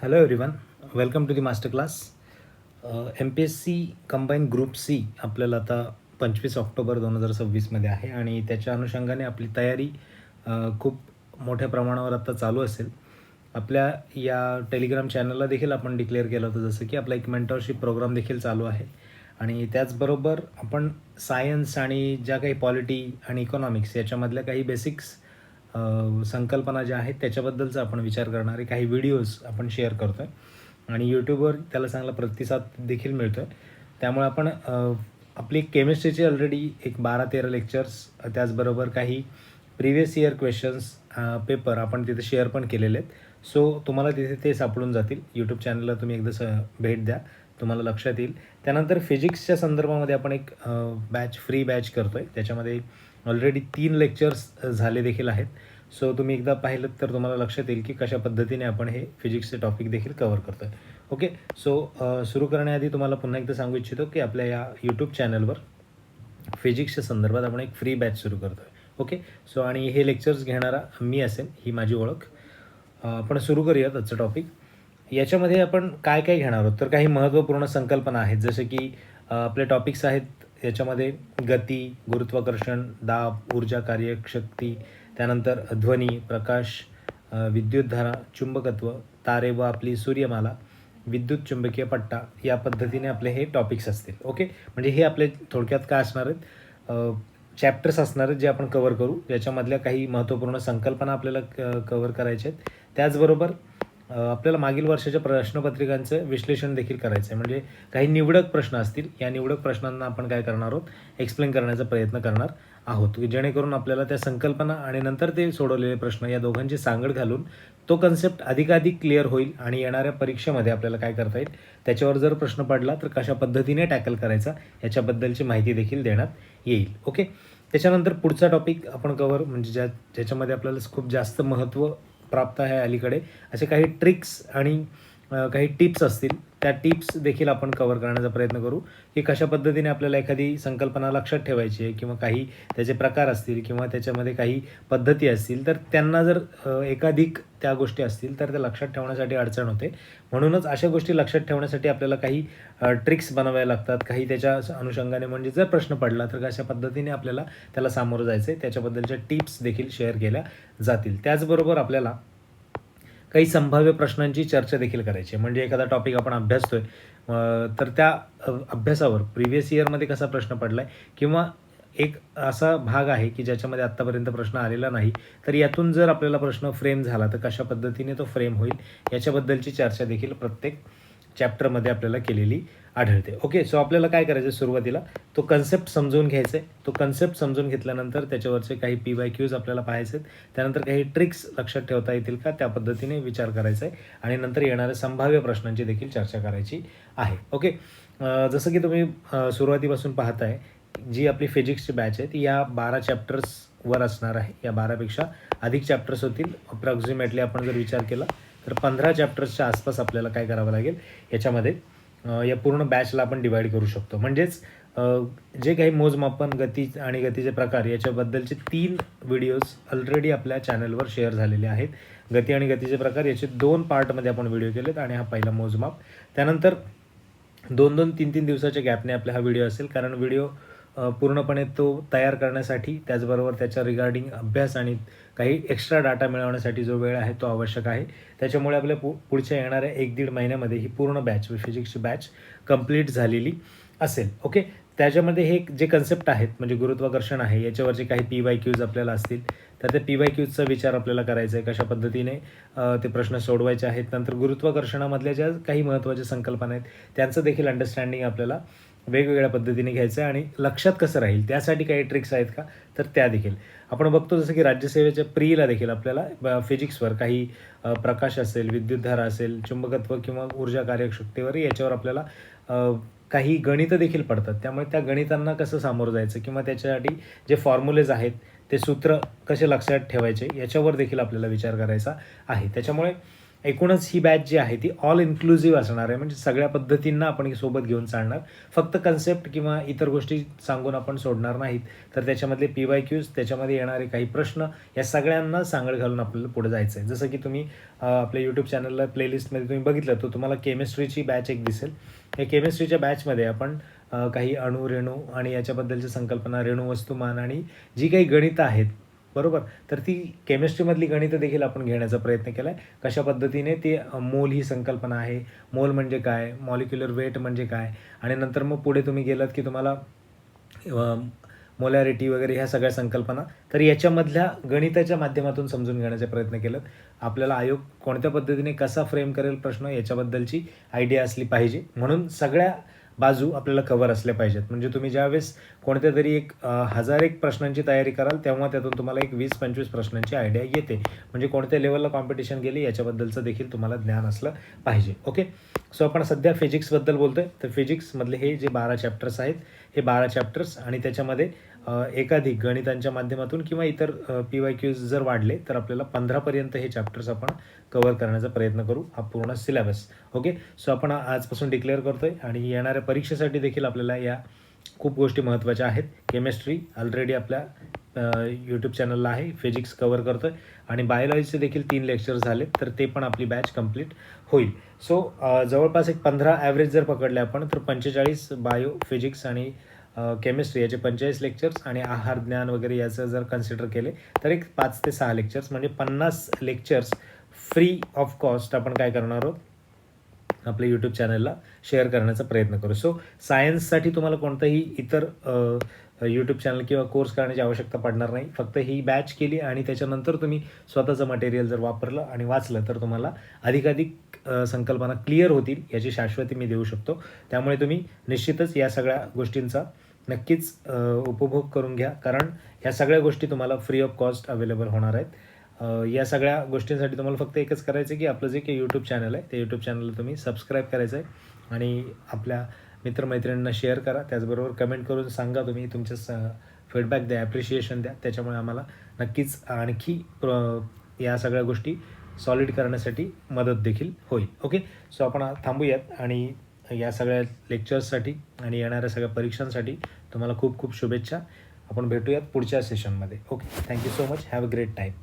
Hello everyone, welcome to the master class. MPSC combine group C आपल्याला आता 25 October 2026 आहे आणि त्याच्या अनुषंगाने आपली तयारी खूप मोठ्या प्रमाणावर आता चालू असेल. आपल्या या टेलिग्राम चॅनलला देखील आपण डिक्लेअर केलं होतं, जसं की आपला एक मेंटरशिप प्रोग्राम देखील चालू आहे आणि त्याचबरोबर आपण सायन्स आणि ज्या काही पॉलिटी आणि इकॉनॉमिक्स याच्यामधल्या काही बेसिक्स संकल्पना ज्या आहेत त्याच्याबद्दलचा आपण विचार करणारे काही व्हिडिओज आपण शेअर करतो आहे आणि यूट्यूबवर त्याला चांगला प्रतिसाद देखील मिळतो आहे. त्यामुळे आपण आपली केमिस्ट्रीचे ऑलरेडी एक 12-13 लेक्चर्स, त्याचबरोबर काही प्रिव्हियस इयर क्वेश्चन्स पेपर आपण तिथे शेअर पण केलेले आहेत. सो तुम्हाला तिथे ते सापडून जातील. यूट्यूब चॅनलला तुम्ही एकदा भेट द्या, तुम्हाला लक्षात येईल. त्यानंतर फिजिक्सच्या संदर्भामध्ये आपण एक फ्री बॅच करतो आहे. त्याच्यामध्ये ऑलरेडी 3 लेक्चर्स झाले देखील आहेत. सो तुम्ही एकदा पाहिलं तर तुम्हाला लक्षात येईल की कशा पद्धतीने आपण हे फिजिक्सचे टॉपिक देखील कवर करतो आहे. ओके, सो सुरू करण्याआधी तुम्हाला पुन्हा एकदा सांगू इच्छितो की आपल्या या यूट्यूब चॅनलवर फिजिक्सच्या संदर्भात आपण एक फ्री बॅच सुरू करतो आहे. ओके, सो आणि हे लेक्चर्स घेणारा मी असेल, ही माझी ओळख. आपण सुरू करूयात आजचं टॉपिक. याच्यामध्ये आपण काय काय घेणार आहोत तर काही महत्त्वपूर्ण संकल्पना आहेत, जसे की आपले टॉपिक्स आहेत. याच्यामध्ये गती, गुरुत्वाकर्षण, दाब, ऊर्जा, कार्यशक्ती, त्यानंतर ध्वनी, प्रकाश, विद्युतधारा, चुंबकत्व, तारे व आपली सूर्यमाला, विद्युत चुंबकीय पट्टा, या पद्धतीने आपले हे टॉपिक्स असतील. ओके, म्हणजे हे आपले थोडक्यात काय असणार आहेत, चॅप्टर्स असणार आहेत जे आपण कवर करू. याच्यामधल्या काही महत्त्वपूर्ण संकल्पना आपल्याला कवर करायच्या आहेत. त्याचबरोबर आपल्याला मागील वर्षाच्या प्रश्नपत्रिकांचं विश्लेषण देखील करायचं आहे. म्हणजे काही निवडक प्रश्न असतील, या निवडक प्रश्नांना आपण काय करणार आहोत, एक्सप्लेन करण्याचा प्रयत्न करणार आहोत, जेणेकरून आपल्याला त्या संकल्पना आणि नंतर ते सोडवलेले प्रश्न या दोघांची सांगड घालून तो कन्सेप्ट अधिकाधिक क्लिअर होईल आणि येणाऱ्या परीक्षेमध्ये आपल्याला काय करता येईल, त्याच्यावर जर प्रश्न पडला तर कशा पद्धतीने टॅकल करायचा याच्याबद्दलची माहिती देखील देण्यात येईल. ओके, त्याच्यानंतर पुढचा टॉपिक आपण कवर, म्हणजे ज्याच्यामध्ये आपल्याला खूप जास्त महत्त्व प्राप्त आहे अलीकडे, असे काही ट्रिक्स आणि काही टिप्स असतील, त्या टिप्स देखील आपण कवर करण्याचा प्रयत्न करू की कशा पद्धतीने आपल्याला एखादी संकल्पना लक्षात ठेवायची आहे, किंवा काही त्याचे प्रकार असतील किंवा त्याच्यामध्ये काही पद्धती असतील, तर त्यांना जर एकाधिक त्या गोष्टी असतील तर त्या लक्षात ठेवण्यासाठी अडचण होते. म्हणूनच अशा गोष्टी लक्षात ठेवण्यासाठी आपल्याला काही ट्रिक्स बनवाव्या लागतात, काही त्याच्या अनुषंगाने, म्हणजे जर प्रश्न पडला तर कशा पद्धतीने आपल्याला त्याला सामोरं जायचं आहे त्याच्याबद्दलच्या टिप्स देखील शेअर केल्या जातील. त्याचबरोबर आपल्याला काही संभाव्य प्रश्नांची चर्चा देखील करायची आहे. म्हणजे एखादा टॉपिक आपण अभ्यासतोय तर त्या अभ्यासावर प्रिव्हियस इयरमध्ये कसा प्रश्न पडला आहे, किंवा एक असा भाग आहे की ज्याच्यामध्ये आत्तापर्यंत प्रश्न आलेला नाही, तर यातून जर आपल्याला प्रश्न फ्रेम झाला तर कशा पद्धतीने तो फ्रेम होईल याच्याबद्दलची चर्चा देखील प्रत्येक चॅप्टरमध्ये आपल्याला केलेली आढळते. ओके, सो आपल्याला काय करायचं, सुरुवातीला तो कन्सेप्ट समजून घ्यायचा आहे. तो कन्सेप्ट समजून घेतल्यानंतर त्याच्यावरचे काही PYQs आपल्याला पाहायचे आहेत. त्यानंतर काही ट्रिक्स लक्षात ठेवता येतील का, त्या पद्धतीने विचार करायचा आहे आणि नंतर येणाऱ्या संभाव्य प्रश्नांची देखील चर्चा करायची आहे. ओके, जसं की तुम्ही सुरुवातीपासून पाहताय, जी आपली फिजिक्सची बॅच आहे ती या 12 चॅप्टर्सवर असणार आहे. या 12पेक्षा अधिक चॅप्टर्स होतील. अप्रॉक्सिमेटली आपण जर विचार केला तर 15 चॅप्टर्सच्या आसपास आपल्याला काय करावं लागेल, याच्यामध्ये या पूर्ण बॅचला आपण डिवाईड करू शकतो. म्हणजेच जे काही मोजमापन, गती आणि गतीचे प्रकार याच्याबद्दलचे 3 व्हिडिओज ऑलरेडी आपल्या चॅनलवर शेअर झालेले आहेत. गती आणि गतीचे प्रकार याचे 2 पार्टमध्ये आपण व्हिडिओ केलेत आणि हा पहिला मोजमाप. त्यानंतर 2-2, 3-3 दिवसाच्या गॅपने आपला हा व्हिडिओ असेल, कारण व्हिडिओ पूर्णपणे तो तयार करण्यासाठी, त्याचबरोबर त्याच्या रिगार्डिंग अभ्यास आणि काही एक्स्ट्रा डाटा मिळवण्यासाठी जो वेळ आहे तो आवश्यक आहे. त्याच्यामुळे आपल्या पुढच्या येणाऱ्या 1-1.5 महिन्यामध्ये ही पूर्ण बॅच, फिजिक्सची बॅच कंप्लीट झालेली असेल. ओके, त्याच्यामध्ये हे जे कन्सेप्ट आहेत, म्हणजे गुरुत्वाकर्षण आहे, याच्यावरचे काही PYQs आपल्याला असतील, तर त्या PYQचा विचार आपल्याला करायचा आहे, कशा पद्धतीने ते प्रश्न सोडवायचे आहेत. नंतर गुरुत्वाकर्षणामधल्या ज्या काही महत्त्वाच्या संकल्पना आहेत त्यांचं देखील अंडरस्टँडिंग आपल्याला वेगवेगळ्या पद्धतीने घ्यायचं आहे आणि लक्षात कसं राहील त्यासाठी काही ट्रिक्स आहेत का, तर त्या देखील आपण बघतो. जसं की राज्यसेवेच्या प्रीला देखील आपल्याला फिजिक्सवर काही प्रकाश असेल, विद्युतधारा असेल, चुंबकत्व किंवा ऊर्जा कार्यशक्तीवर, याच्यावर आपल्याला काही गणितं देखील पडतात. त्यामुळे त्या गणितांना कसं सामोरं जायचं किंवा त्याच्यासाठी जे फॉर्म्युलेज आहेत, ते सूत्र कसे लक्षात ठेवायचे, याच्यावर देखील आपल्याला विचार करायचा आहे. त्याच्यामुळे एकूणच ही बॅच जी आहे ती ऑल इन्क्लुझिव्ह असणार आहे, म्हणजे सगळ्या पद्धतींना आपण सोबत घेऊन चालणार. फक्त कन्सेप्ट किंवा इतर गोष्टी सांगून आपण सोडणार नाहीत. तर त्याच्यामधले PYQs, त्याच्यामध्ये येणारे काही प्रश्न, या सगळ्यांना सांगड घालून आपल्याला पुढे जायचं आहे. जसं की तुम्ही आपल्या यूट्यूब चॅनलला प्लेलिस्टमध्ये तुम्ही बघितलं तर तुम्हाला केमिस्ट्रीची बॅच एक दिसेल. या केमिस्ट्रीच्या बॅचमध्ये आपण काही अणू, रेणू आणि याच्याबद्दलच्या संकल्पना, रेणू वस्तुमान आणि जी काही गणितं आहेत, बरोबर, तर ती केमिस्ट्रीमधली गणितं देखील आपण घेण्याचा प्रयत्न केला आहे. कशा पद्धतीने ते मोल ही संकल्पना आहे, मोल म्हणजे काय, मॉलिक्युलर वेट म्हणजे काय, आणि नंतर मग पुढे तुम्ही गेलात की तुम्हाला मोलॅरिटी वगैरे ह्या सगळ्या संकल्पना, तर याच्यामधल्या गणिताच्या माध्यमातून समजून घेण्याचा प्रयत्न केला. आपल्याला आयोग कोणत्या पद्धतीने कसा फ्रेम करेल प्रश्न, याच्याबद्दलची आयडिया असली पाहिजे. म्हणून सगळ्या बाजू आपल्याला कव्हर असल्या पाहिजेत. म्हणजे तुम्ही ज्यावेळेस कोणत्या तरी एक 1001 प्रश्नांची तयारी कराल, तेव्हा त्यातून तुम्हाला एक 20-25 प्रश्नांची आयडिया येते. म्हणजे कोणत्या लेवलला कॉम्पिटिशन गेली याच्याबद्दलचं देखील तुम्हाला ज्ञान असलं पाहिजे. ओके, सो आपण सध्या फिजिक्सबद्दल बोलतोय. तर फिजिक्समधले हे जे 12 चॅप्टर्स आहेत, हे 12 चॅप्टर्स आणि त्याच्यामध्ये एकाधिक गणितांच्या माध्यमातून किंवा इतर PYQs जर वाढले तर आपल्याला 15पर्यंत हे चॅप्टर्स आपण कव्हर करण्याचा प्रयत्न करू, हा पूर्ण सिलेबस. ओके, सो आपण आजपासून डिक्लेअर करतोय आणि येणाऱ्या परीक्षेसाठी देखील आपल्याला या खूप गोष्टी महत्त्वाच्या आहेत. केमिस्ट्री ऑलरेडी आपल्या यूट्यूब चॅनलला आहे, फिजिक्स कव्हर करतोय आणि बायोलॉजीचे देखील 3 लेक्चर्स झाले, तर ते पण आपली बॅच कंप्लीट होईल. सो जवळपास एक 15 ॲव्हरेज जर पकडले आपण, तर 45 बायो, फिजिक्स आणि केमिस्ट्री याचे 45 लेक्चर्स आणि आहार ज्ञान वगैरे याचं जर कन्सिडर केले तर एक 5 ते 6 लेक्चर्स, म्हणजे 50 लेक्चर्स फ्री ऑफ कॉस्ट आपण काय करणार आहोत, आपल्या यूट्यूब चॅनलला शेअर करण्याचा प्रयत्न करू. सो सायन्ससाठी तुम्हाला कोणतंही इतर यूट्यूब चॅनल किंवा कोर्स करण्याची आवश्यकता पडणार नाही. फक्त ही बॅच केली आणि त्याच्यानंतर तुम्ही स्वतःचं मटेरियल जर वापरलं आणि वाचलं तर तुम्हाला अधिकाधिक संकल्पना क्लिअर होतील, याची शाश्वती मी देऊ शकतो. त्यामुळे तुम्ही निश्चितच या सगळ्या गोष्टींचा नक्कीच उपभोग करून घ्या, कारण ह्या सगळ्या गोष्टी तुम्हाला फ्री ऑफ कॉस्ट अवेलेबल होणार आहेत. या सगळ्या गोष्टींसाठी तुम्हाला फक्त एकच करायचं आहे की आपलं जे काही यूट्यूब चॅनल आहे, ते यूट्यूब चॅनलला तुम्ही सबस्क्राईब करायचं आहे आणि आपल्या मित्रमैत्रिणींना शेअर करा. त्याचबरोबर कमेंट करून सांगा, तुम्ही तुमचं फीडबॅक द्या, ॲप्रिशिएशन द्या. त्याच्यामुळे आम्हाला नक्कीच आणखी या सगळ्या गोष्टी सॉलिड करण्यासाठी मदत देखील होईल. ओके, सो आपण थांबूयात आणि या सगळ्या लेक्चर्ससाठी आणि येणाऱ्या सगळ्या परीक्षांसाठी तुम्हाला खूप खूप शुभेच्छा. आपण भेटूयात पुढच्या सेशनमध्ये. Okay, thank you so much. Have a great time.